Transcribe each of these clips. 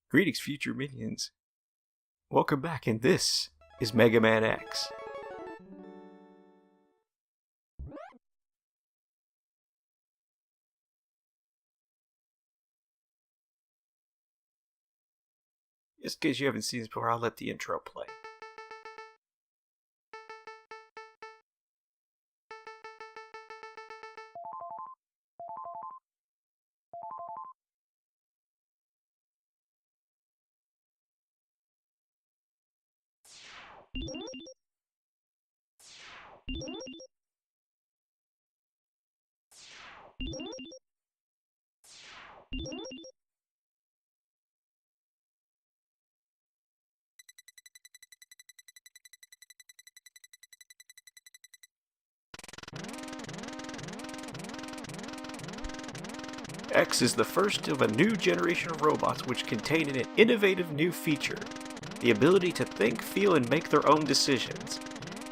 Greetings, future minions. Welcome back, and this is Mega Man X. Just in case you haven't seen this before, I'll let the intro play. X is the first of a new generation of robots which contain an innovative new feature, the ability to think, feel, and make their own decisions.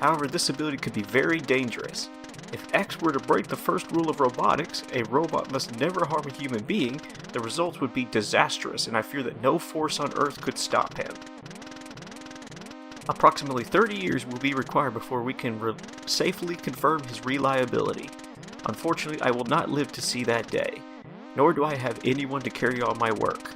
However, this ability could be very dangerous. If X were to break the first rule of robotics, a robot must never harm a human being, the results would be disastrous, and I fear that no force on Earth could stop him. Approximately 30 years will be required before we can safely confirm his reliability. Unfortunately, I will not live to see that day, nor do I have anyone to carry on my work.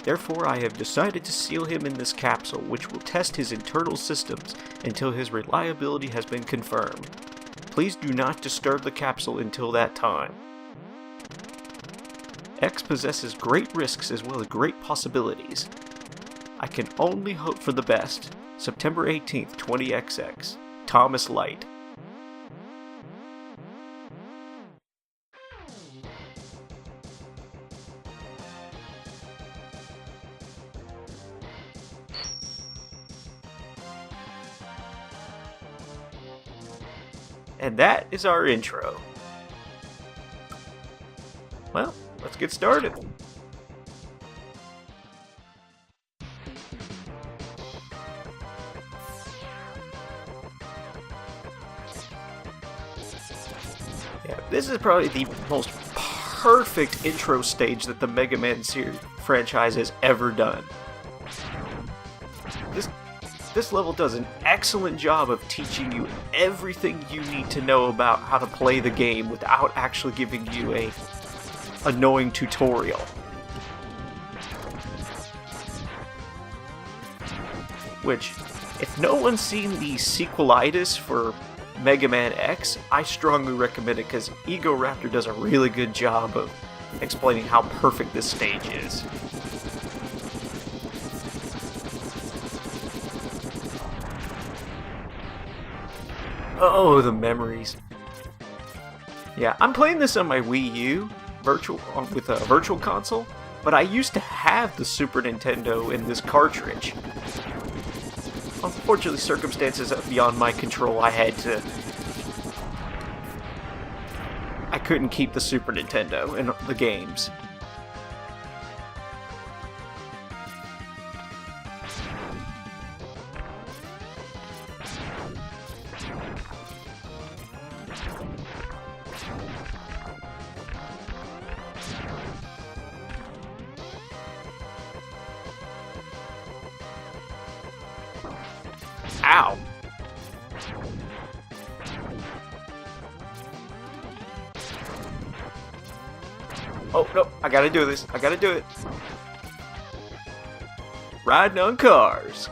Therefore, I have decided to seal him in this capsule, which will test his internal systems until his reliability has been confirmed. Please do not disturb the capsule until that time. X possesses great risks as well as great possibilities. I can only hope for the best. September 18th, 20XX. Thomas Light. And that is our intro. Well, let's get started. Yeah, this is probably the most perfect intro stage that the Mega Man series franchise has ever done. This level does an excellent job of teaching you everything you need to know about how to play the game without actually giving you a annoying tutorial. Which, if no one's seen the sequelitis for Mega Man X, I strongly recommend it because Egoraptor does a really good job of explaining how perfect this stage is. Oh, the memories. Yeah, I'm playing this on my Wii U with a Virtual Console, but I used to have the Super Nintendo in this cartridge. Unfortunately, circumstances beyond my control, I couldn't keep the Super Nintendo in the games. Ow! Oh, no, I gotta do this. I gotta do it. Riding on cars.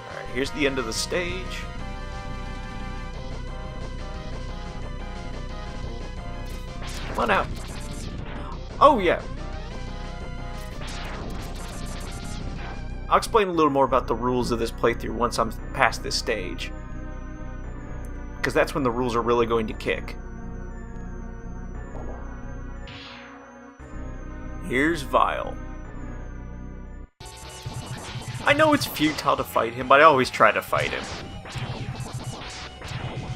Alright, here's the end of the stage. Come on out. Oh, yeah. I'll explain a little more about the rules of this playthrough once I'm past this stage, because that's when the rules are really going to kick. Here's Vile. I know it's futile to fight him, but I always try to fight him.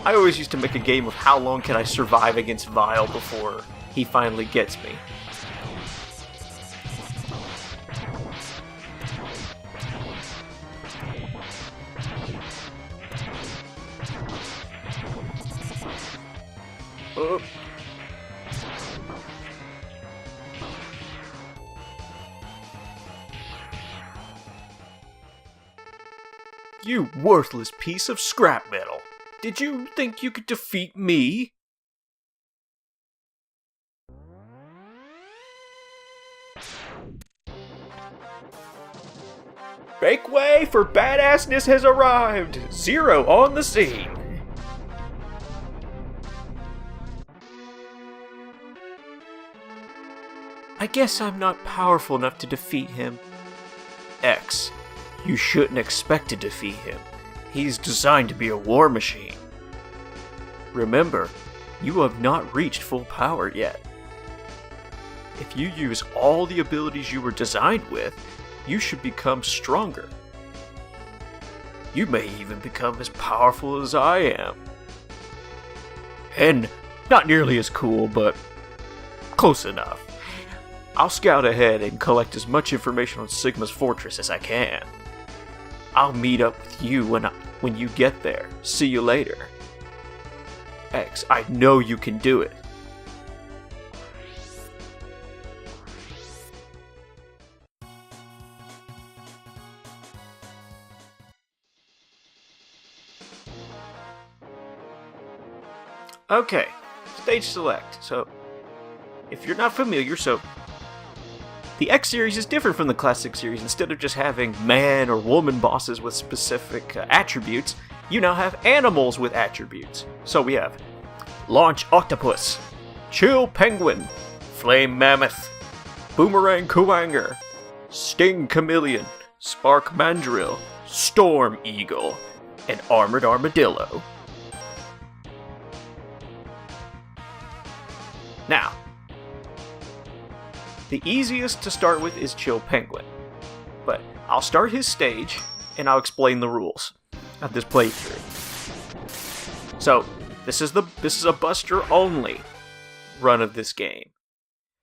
I always used to make a game of how long can I survive against Vile before he finally gets me. Oh. You worthless piece of scrap metal! Did you think you could defeat me? Make way, for badassness has arrived! Zero on the scene! I guess I'm not powerful enough to defeat him. X, you shouldn't expect to defeat him. He's designed to be a war machine. Remember, you have not reached full power yet. If you use all the abilities you were designed with, you should become stronger. You may even become as powerful as I am. And not nearly as cool, but close enough. I'll scout ahead and collect as much information on Sigma's fortress as I can. I'll meet up with you when you get there. See you later. X, I know you can do it. Okay, stage select. So, if you're not familiar, the X series is different from the classic series. Instead of just having man or woman bosses with specific attributes, you now have animals with attributes. So we have Launch Octopus, Chill Penguin, Flame Mammoth, Boomerang Kuwanger, Sting Chameleon, Spark Mandrill, Storm Eagle, and Armored Armadillo. Now, the easiest to start with is Chill Penguin, but I'll start his stage and I'll explain the rules of this playthrough. So, this is a Buster only run of this game.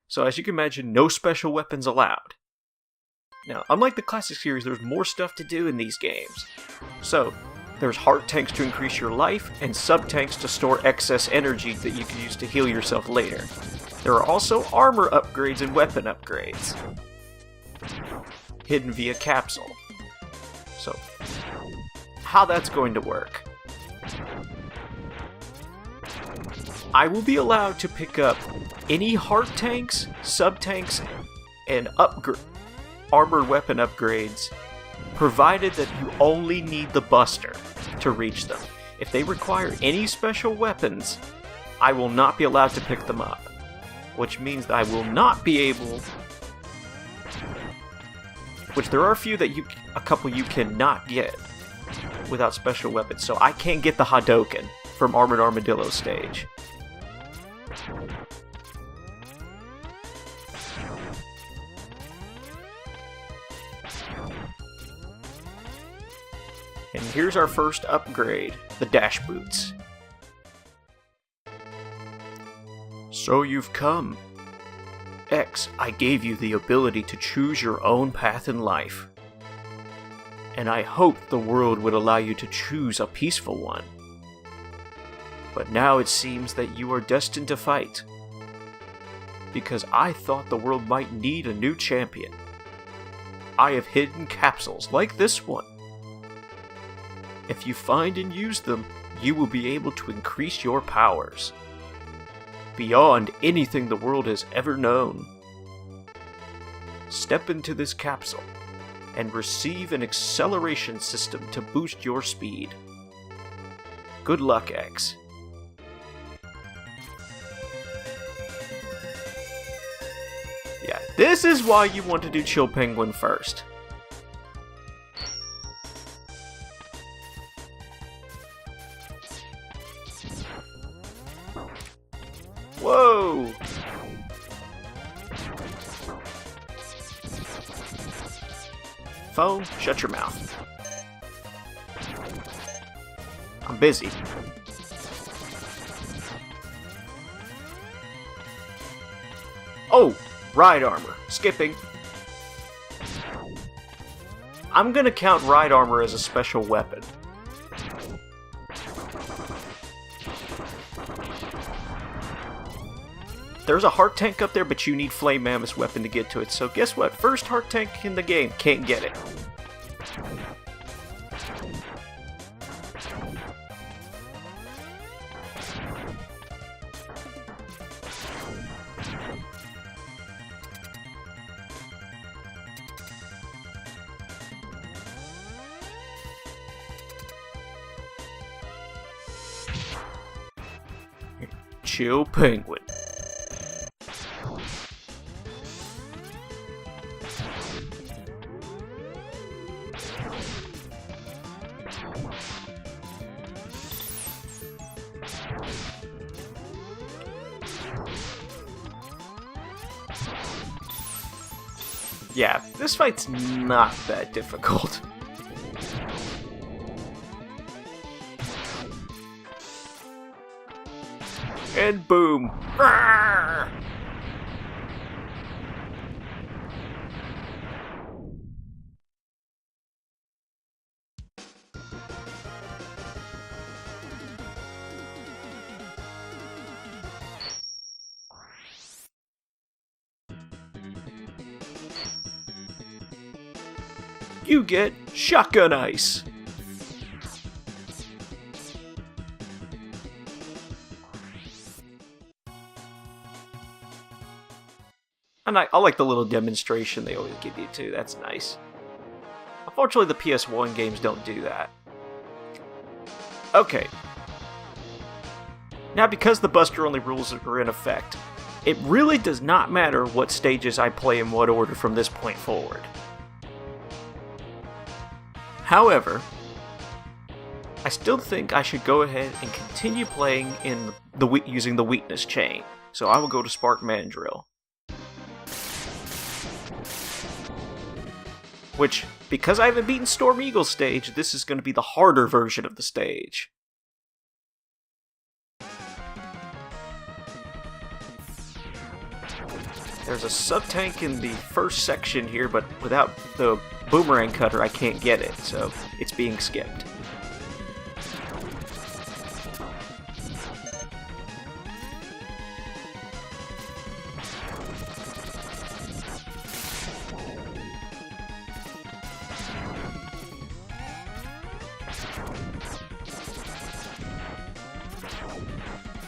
So as you can imagine, no special weapons allowed. Now, unlike the classic series, there's more stuff to do in these games. So, there's heart tanks to increase your life, and sub-tanks to store excess energy that you can use to heal yourself later. There are also armor upgrades and weapon upgrades, hidden via capsule. So, how that's going to work. I will be allowed to pick up any heart tanks, sub-tanks, and armored weapon upgrades, provided that you only need the Buster to reach them. If they require any special weapons, I will not be allowed to pick them up. Which means that I will not be able... Which there are a couple you cannot get without special weapons. So I can't get the Hadouken from Armored Armadillo stage. And here's our first upgrade, the Dash Boots. So you've come. X, I gave you the ability to choose your own path in life. And I hoped the world would allow you to choose a peaceful one. But now it seems that you are destined to fight. Because I thought the world might need a new champion. I have hidden capsules like this one. If you find and use them, you will be able to increase your powers beyond anything the world has ever known. Step into this capsule and receive an acceleration system to boost your speed. Good luck, X. Yeah, this is why you want to do Chill Penguin first. Whoa! Phone, shut your mouth. I'm busy. Oh, ride armor. Skipping. I'm gonna count ride armor as a special weapon. There's a heart tank up there, but you need Flame Mammoth's weapon to get to it. So guess what? First heart tank in the game. Can't get it. Chill Penguin. Yeah, this fight's not that difficult. And boom. Arrgh! You get Shotgun Ice. And I like the little demonstration they always give you too, that's nice. Unfortunately the PS1 games don't do that. Okay. Now because the Buster Only rules are in effect, it really does not matter what stages I play in what order from this point forward. However, I still think I should go ahead and continue playing in using the weakness chain. So I will go to Spark Mandrill. Which, because I haven't beaten Storm Eagle's stage, this is going to be the harder version of the stage. There's a sub-tank in the first section here, but without the boomerang cutter I can't get it, so it's being skipped.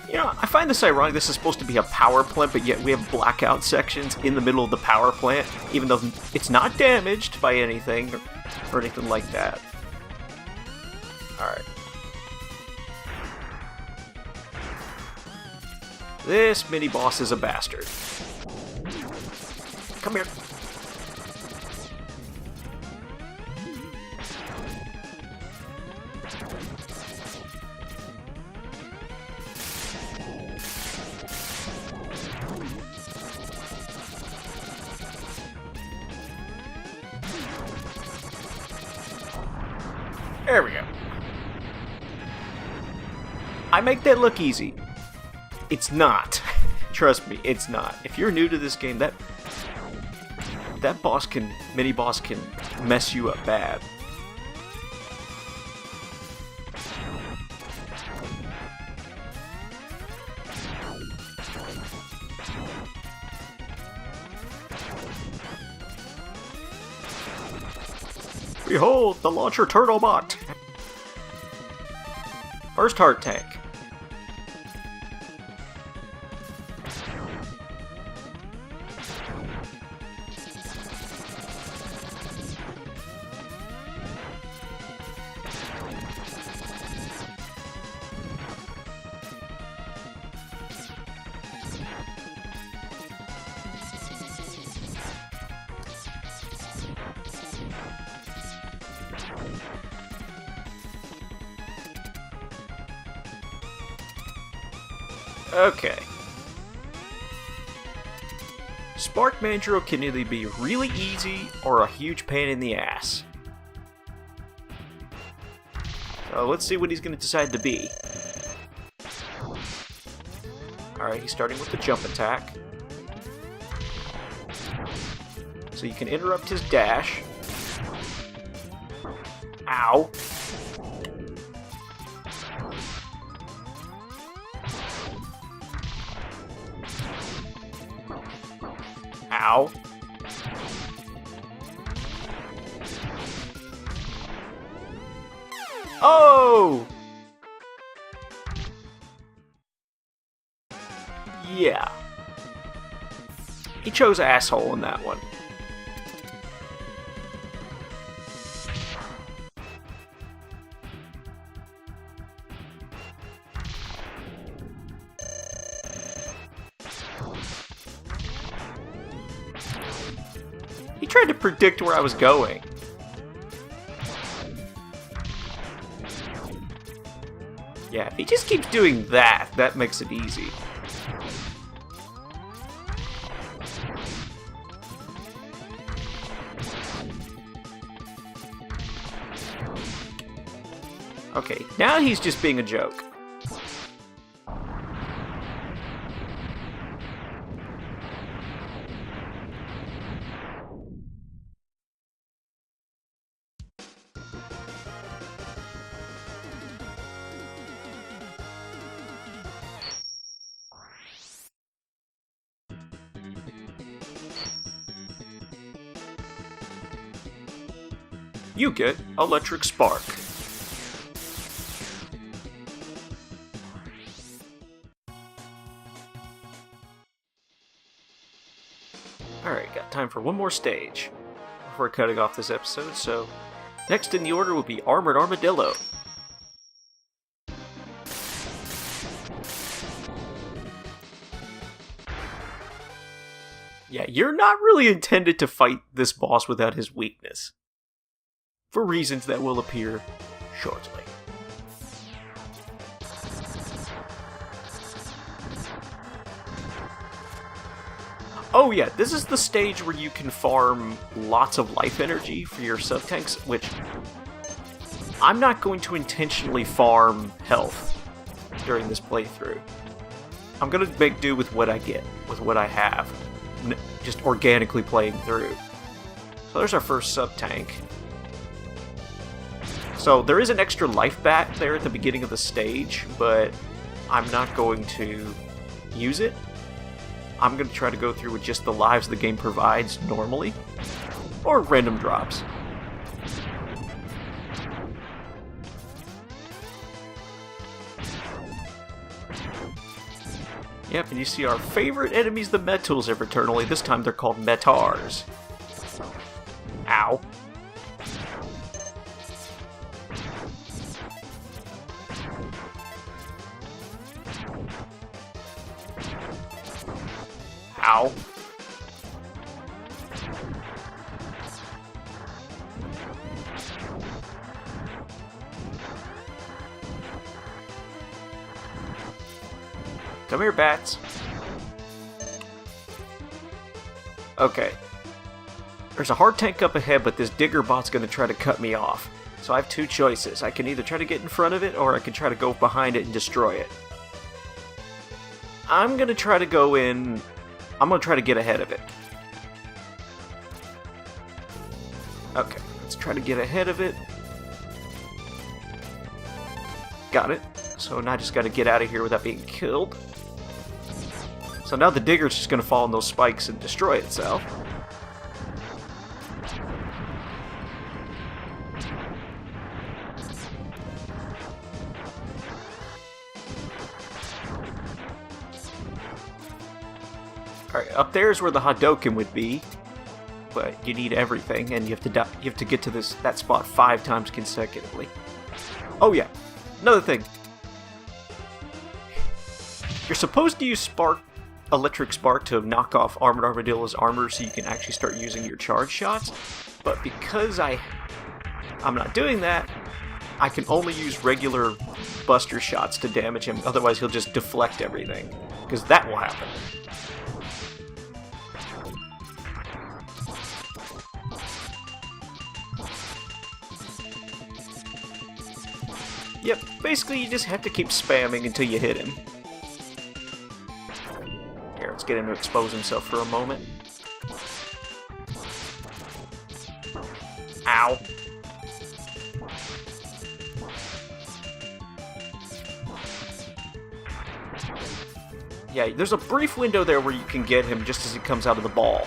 You know, I find this ironic. This is supposed to be a power plant, but yet we have blackout sections in the middle of the power plant, even though it's not damaged by anything or anything like that. Alright. This mini-boss is a bastard. Come here. There we go. I make that look easy. It's not. Trust me, it's not. If you're new to this game, that mini-boss can mess you up bad. Behold, the launcher turtle bot! First heart tank. Okay. Spark Mandrill can either be really easy or a huge pain in the ass. So let's see what he's going to decide to be. Alright, he's starting with the jump attack. So you can interrupt his dash. Ow. Ow. Oh! Yeah. He chose asshole in that one. He tried to predict where I was going. Yeah, if he just keeps doing that, that makes it easy. Okay, now he's just being a joke. You get electric spark. Alright, got time for one more stage before cutting off this episode, so next in the order will be Armored Armadillo. Yeah, you're not really intended to fight this boss without his weakness, for reasons that will appear shortly. Oh yeah, this is the stage where you can farm lots of life energy for your sub-tanks, which I'm not going to intentionally farm health during this playthrough. I'm going to make do with what I get, with what I have, just organically playing through. So there's our first sub-tank. So there is an extra life bat there at the beginning of the stage, but I'm not going to use it. I'm going to try to go through with just the lives the game provides normally, or random drops. Yep, and you see our favorite enemies, the Metals, ever eternally. This time they're called Metars. Ow. Ow. Come here, bats. Okay. There's a hard tank up ahead, but this digger bot's gonna try to cut me off. So I have two choices. I can either try to get in front of it, or I can try to go behind it and destroy it. I'm gonna try to go in... I'm gonna try to get ahead of it. Okay, let's try to get ahead of it. Got it. So now I just gotta get out of here without being killed. So now the digger's just gonna fall on those spikes and destroy itself. Alright, up there is where the Hadoken would be, but you need everything, and you have to get to that spot 5 times consecutively. Oh yeah, another thing. You're supposed to use electric spark to knock off Armored Armadillo's armor so you can actually start using your charge shots, but because I'm not doing that, I can only use regular buster shots to damage him, otherwise he'll just deflect everything, because that will happen. Yep, basically you just have to keep spamming until you hit him. Here, let's get him to expose himself for a moment. Ow. Yeah, there's a brief window there where you can get him just as he comes out of the ball.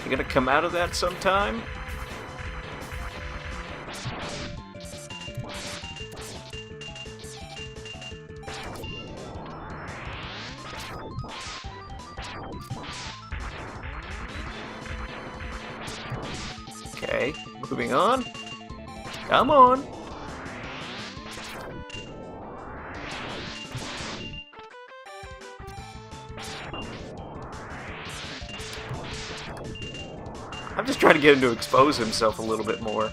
You gonna come out of that sometime? Okay, moving on. Come on. I'm just trying to get him to expose himself a little bit more.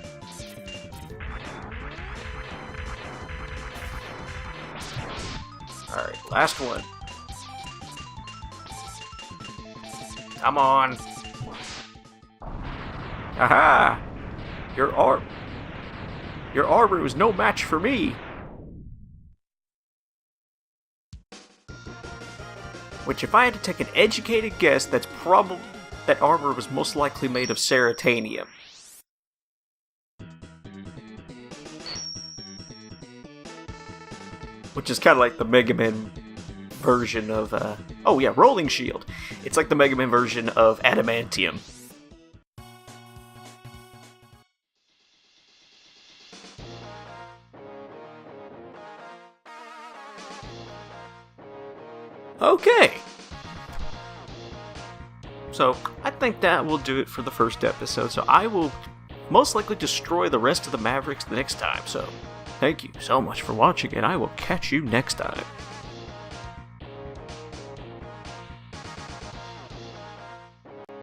Alright, last one. Come on. Aha! Your armor was no match for me. Which, if I had to take an educated guess, that armor was most likely made of ceratanium. Which is kind of like the Mega Man version of, oh yeah, Rolling Shield. It's like the Mega Man version of adamantium. Okay. So, I think that will do it for the first episode, so I will most likely destroy the rest of the Mavericks the next time, so thank you so much for watching, and I will catch you next time.